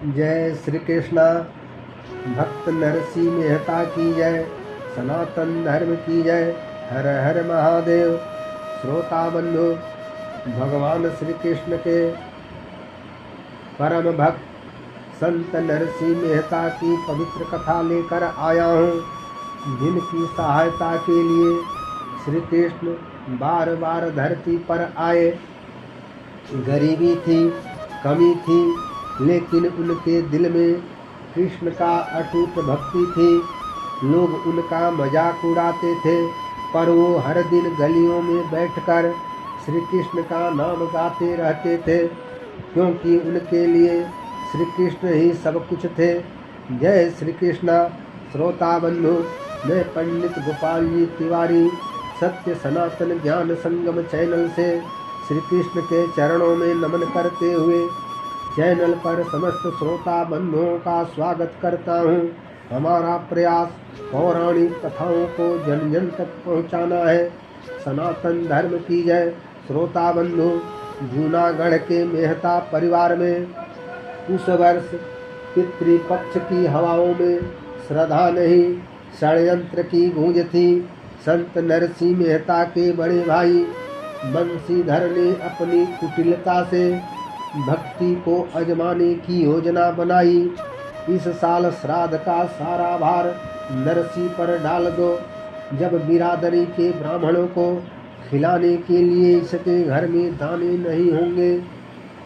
जय श्री कृष्णा। भक्त नरसिंह मेहता की जय। सनातन धर्म की जय। हर हर महादेव। श्रोता बंधु, भगवान श्री कृष्ण के परम भक्त संत नरसिंह मेहता की पवित्र कथा लेकर आया हूँ, जिनकी सहायता के लिए श्री कृष्ण बार बार धरती पर आए। गरीबी थी, कमी थी, लेकिन उनके दिल में कृष्ण का अटूट भक्ति थी। लोग उनका मजाक उड़ाते थे, पर वो हर दिन गलियों में बैठकर श्री कृष्ण का नाम गाते रहते थे, क्योंकि उनके लिए श्री कृष्ण ही सब कुछ थे। जय श्री कृष्णा। श्रोता बंधु, मैं पंडित गोपाल जी तिवारी सत्य सनातन ज्ञान संगम चैनल से श्री कृष्ण के चरणों में नमन करते हुए चैनल पर समस्त श्रोता बंधुओं का स्वागत करता हूँ। हमारा प्रयास पौराणिक कथाओं को जन जन तक पहुँचाना है। सनातन धर्म की जय। श्रोता बंधु, जूनागढ़ के मेहता परिवार में उस वर्ष पितृपक्ष की हवाओं में श्रद्धा नहीं, षड्यंत्र की गूंज थी। संत नरसिंह मेहता के बड़े भाई बंशीधर ने अपनी कुटिलता से भक्ति को आजमाने की योजना बनाई। इस साल श्राद्ध का सारा भार नरसिंह पर डाल दो। जब बिरादरी के ब्राह्मणों को खिलाने के लिए इसके घर में दाने नहीं होंगे,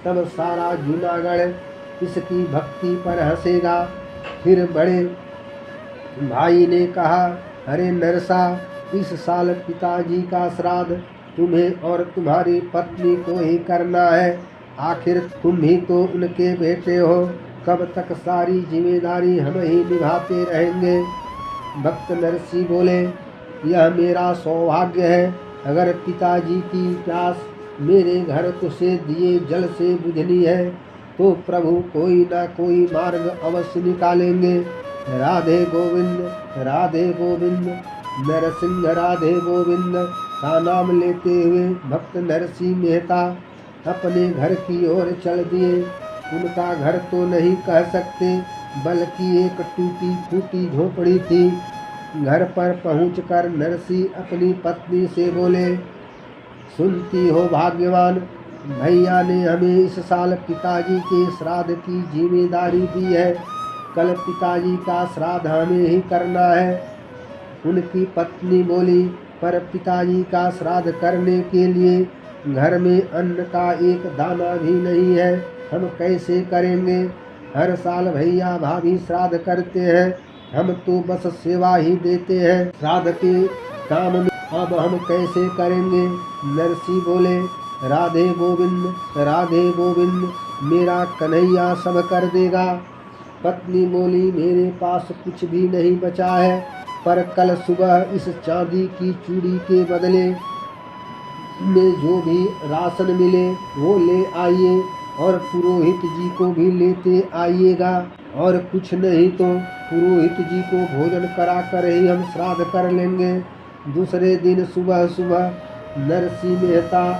तब सारा जूनागढ़ इसकी भक्ति पर हंसेगा। फिर बड़े भाई ने कहा, अरे नरसा, इस साल पिताजी का श्राद्ध तुम्हें और तुम्हारी पत्नी को ही करना है। आखिर तुम ही तो उनके बेटे हो। कब तक सारी जिम्मेदारी हम ही निभाते रहेंगे। भक्त नरसिंह बोले, यह मेरा सौभाग्य है। अगर पिताजी की प्यास मेरे घर से दिए जल से बुझनी है, तो प्रभु कोई ना कोई मार्ग अवश्य निकालेंगे। राधे गोविंद, राधे गोविंद, नरसिंह राधे गोविंद का नाम लेते हुए भक्त नरसिंह मेहता अपने घर की ओर चल दिए। उनका घर तो नहीं कह सकते, बल्कि एक टूटी फूटी झोपड़ी थी। घर पर पहुंचकर नरसिंह अपनी पत्नी से बोले, सुनती हो भाग्यवान, भैया ने हमें इस साल पिताजी के श्राद्ध की जिम्मेदारी दी है। कल पिताजी का श्राद्ध हमें ही करना है। उनकी पत्नी बोली, पर पिताजी का श्राद्ध करने के लिए घर में अन्न का एक दाना भी नहीं है, हम कैसे करेंगे। हर साल भैया भाभी श्राद्ध करते हैं, हम तो बस सेवा ही देते हैं, श्राद्ध के काम में अब हम कैसे करेंगे। नरसिंह बोले, राधे गोविंद, राधे गोविंद, मेरा कन्हैया सब कर देगा। पत्नी बोली, मेरे पास कुछ भी नहीं बचा है, पर कल सुबह इस चांदी की चूड़ी के बदले में जो भी राशन मिले वो ले आइए, और पुरोहित जी को भी लेते आइएगा। और कुछ नहीं तो पुरोहित जी को भोजन करा कर ही हम श्राद्ध कर लेंगे। दूसरे दिन सुबह सुबह नरसिंह मेहता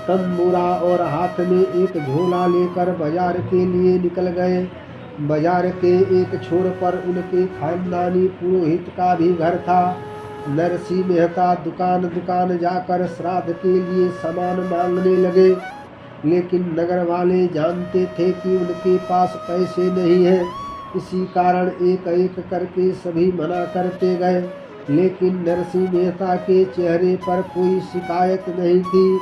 तंबूरा और हाथ में एक झोला लेकर बाजार के लिए निकल गए। बाजार के एक छोर पर उनके खानदानी पुरोहित का भी घर था। नरसिंह मेहता दुकान दुकान जाकर श्राद्ध के लिए सामान मांगने लगे, लेकिन नगर वाले जानते थे कि उनके पास पैसे नहीं है। इसी कारण एक एक करके सभी मना करते गए, लेकिन नरसिंह मेहता के चेहरे पर कोई शिकायत नहीं थी,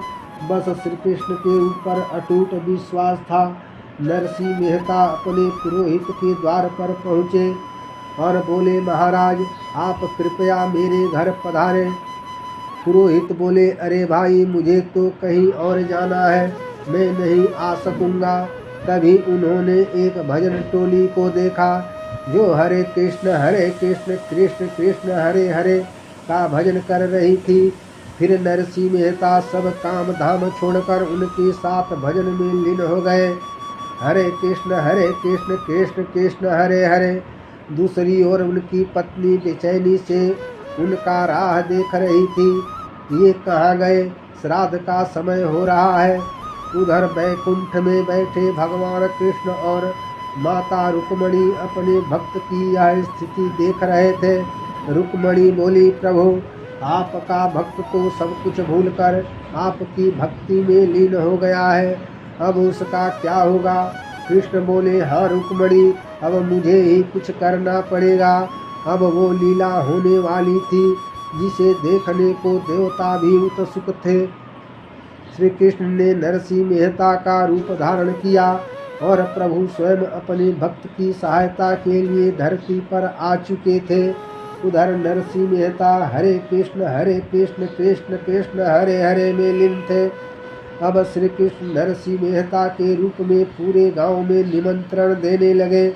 बस श्री कृष्ण के ऊपर अटूट विश्वास था। नरसिंह मेहता अपने पुरोहित के द्वार पर पहुँचे और बोले, महाराज, आप कृपया मेरे घर पधारें। पुरोहित बोले, अरे भाई, मुझे तो कहीं और जाना है, मैं नहीं आ सकूँगा। तभी उन्होंने एक भजन टोली को देखा, जो हरे कृष्ण कृष्ण कृष्ण हरे हरे का भजन कर रही थी। फिर नरसिंह मेहता सब काम धाम छोड़कर उनके साथ भजन में लीन हो गए। हरे कृष्ण कृष्ण कृष्ण हरे हरे। दूसरी ओर उनकी पत्नी बेचैनी से उनका राह देख रही थी। ये कहाँ गए, श्राद्ध का समय हो रहा है। उधर बैकुंठ में बैठे भगवान कृष्ण और माता रुक्मणी अपने भक्त की यह स्थिति देख रहे थे। रुक्मणी बोली, प्रभु आपका भक्त तो सब कुछ भूलकर आपकी भक्ति में लीन हो गया है, अब उसका क्या होगा। कृष्ण बोले, हाँ रुक्मणी, अब मुझे ही कुछ करना पड़ेगा। अब वो लीला होने वाली थी जिसे देखने को देवता भी उत्सुक थे। श्री कृष्ण ने नरसिंह मेहता का रूप धारण किया और प्रभु स्वयं अपने भक्त की सहायता के लिए धरती पर आ चुके थे। उधर नरसिंह मेहता हरे कृष्ण कृष्ण कृष्ण हरे हरे में लीन थे। अब श्री कृष्ण नरसिंह मेहता के रूप में पूरे गांव में निमंत्रण देने लगे।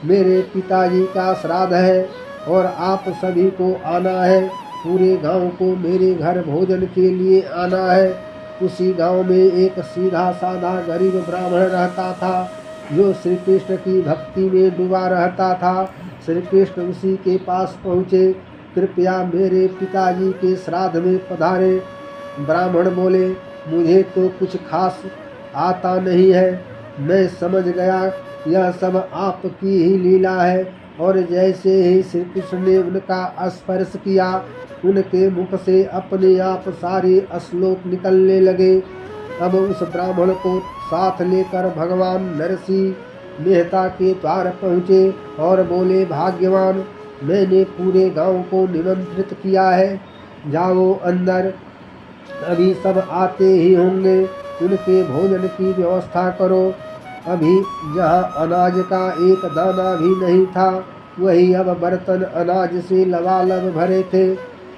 मेरे पिताजी का श्राद्ध है और आप सभी को आना है। पूरे गांव को मेरे घर भोजन के लिए आना है। उसी गांव में एक सीधा साधा गरीब ब्राह्मण रहता था जो श्री कृष्ण की भक्ति में डूबा रहता था। श्री कृष्ण उसी के पास पहुँचे। कृपया मेरे पिताजी के श्राद्ध में पधारे। ब्राह्मण बोले, मुझे तो कुछ खास आता नहीं है, मैं समझ गया यह सब आपकी ही लीला है। और जैसे ही श्री कृष्ण ने उनका स्पर्श किया, उनके मुख से अपने आप सारे श्लोक निकलने लगे। अब उस ब्राह्मण को साथ लेकर भगवान नरसिंह मेहता के द्वार पहुँचे और बोले, भाग्यवान, मैंने पूरे गांव को निमंत्रित किया है, जाओ अंदर, अभी सब आते ही होंगे, उनके भोजन की व्यवस्था करो। अभी जहाँ अनाज का एक दाना भी नहीं था, वही अब बर्तन अनाज से लबालब भरे थे।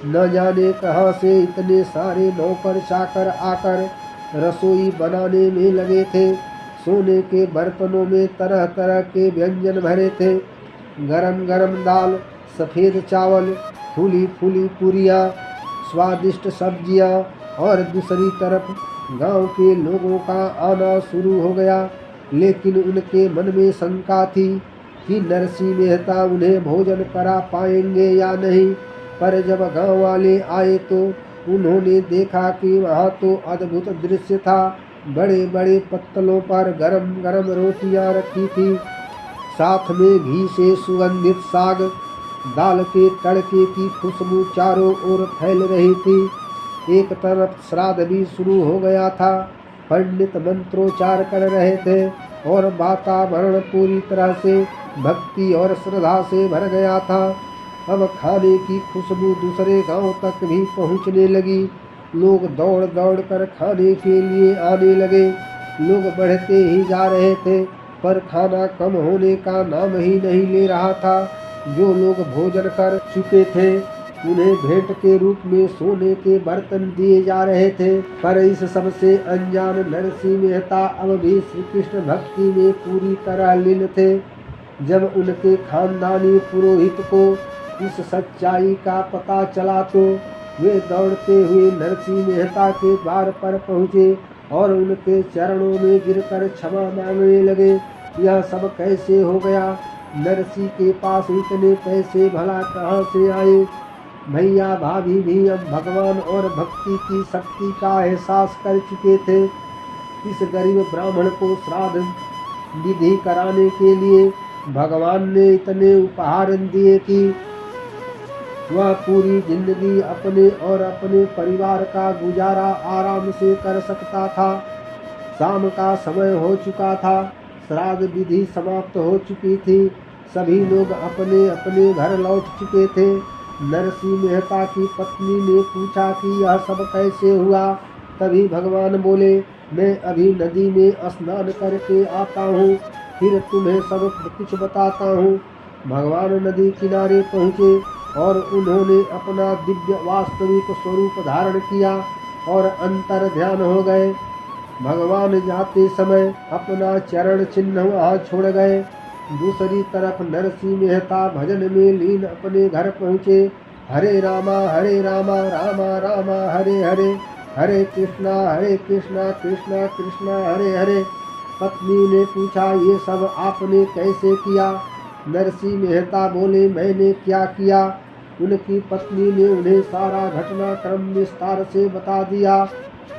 न जाने कहाँ से इतने सारे नौकर चाकर आकर रसोई बनाने में लगे थे। सोने के बर्तनों में तरह तरह के व्यंजन भरे थे। गरम गरम दाल, सफ़ेद चावल, फूली फूली पूरियाँ, स्वादिष्ट सब्जियाँ। और दूसरी तरफ गांव के लोगों का आना शुरू हो गया। लेकिन उनके मन में शंका थी कि नरसिंह मेहता उन्हें भोजन करा पाएंगे या नहीं। पर जब गांव वाले आए तो उन्होंने देखा कि वहाँ तो अद्भुत दृश्य था। बड़े बड़े पत्तलों पर गरम गरम रोटियां रखी थी, साथ में घी से सुगंधित साग। दाल के तड़के की खुशबू चारों ओर फैल रही थी। एक तरफ श्राद्ध भी शुरू हो गया था। पंडित मंत्रोच्चार कर रहे थे और वातावरण पूरी तरह से भक्ति और श्रद्धा से भर गया था। अब खाने की खुशबू दूसरे गांव तक भी पहुंचने लगी। लोग दौड़ दौड़ कर खाने के लिए आने लगे। लोग बढ़ते ही जा रहे थे, पर खाना कम होने का नाम ही नहीं ले रहा था। जो लोग भोजन कर चुके थे उन्हें भेंट के रूप में सोने के बर्तन दिए जा रहे थे। पर इस सबसे अनजान नरसिंह मेहता अब भी श्री कृष्ण भक्ति में पूरी तरह लीन थे। जब उनके खानदानी पुरोहित को इस सच्चाई का पता चला तो वे दौड़ते हुए नरसिंह मेहता के द्वार पर पहुँचे और उनके चरणों में गिरकर क्षमा मांगने लगे। यह सब कैसे हो गया? नरसिंह के पास इतने पैसे भला कहाँ से आए? भैया भाभी भी अब भगवान और भक्ति की शक्ति का एहसास कर चुके थे। इस गरीब ब्राह्मण को श्राद्ध विधि कराने के लिए भगवान ने इतने उपहार दिए कि वह पूरी जिंदगी अपने और अपने परिवार का गुजारा आराम से कर सकता था। शाम का समय हो चुका था। श्राद्ध विधि समाप्त हो चुकी थी। सभी लोग अपने अपने घर लौट चुके थे। नरसिंह मेहता की पत्नी ने पूछा कि यह सब कैसे हुआ? तभी भगवान बोले, मैं अभी नदी में स्नान करके आता हूँ, फिर तुम्हें सब कुछ बताता हूँ। भगवान नदी किनारे पहुँचे और उन्होंने अपना दिव्य वास्तविक स्वरूप धारण किया और अंतर ध्यान हो गए। भगवान जाते समय अपना चरण चिन्ह वहाँ छोड़ गए। दूसरी तरफ नरसिंह मेहता भजन में लीन अपने घर पहुँचे। हरे रामा रामा रामा हरे हरे, हरे कृष्णा कृष्णा कृष्णा हरे हरे। पत्नी ने पूछा, ये सब आपने कैसे किया? नरसिंह मेहता बोले, मैंने क्या किया? उनकी पत्नी ने उन्हें सारा घटनाक्रम विस्तार से बता दिया।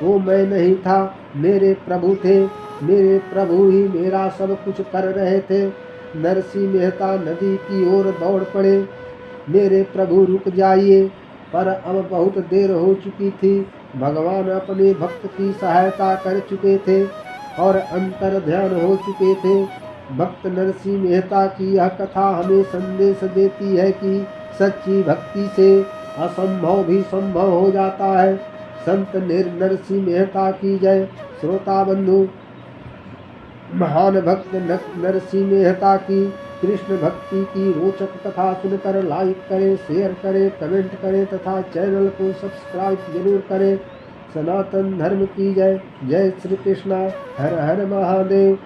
वो मैं नहीं था, मेरे प्रभु थे। मेरे प्रभु ही मेरा सब कुछ कर रहे थे। नरसिंह मेहता नदी की ओर दौड़ पड़े। मेरे प्रभु रुक जाइए, पर अब बहुत देर हो चुकी थी। भगवान अपने भक्त की सहायता कर चुके थे और अंतर ध्यान हो चुके थे। भक्त नरसिंह मेहता की यह कथा हमें संदेश देती है कि सच्ची भक्ति से असंभव भी संभव हो जाता है। संत नरसिंह मेहता की जय। श्रोता बंधु, महान भक्त नरसिंह मेहता की कृष्ण भक्ति की रोचक कथा सुनकर लाइक करें, शेयर करें, कमेंट करें तथा चैनल को सब्सक्राइब जरूर करें। सनातन धर्म की जय। जय श्री कृष्णा। हर हर महादेव।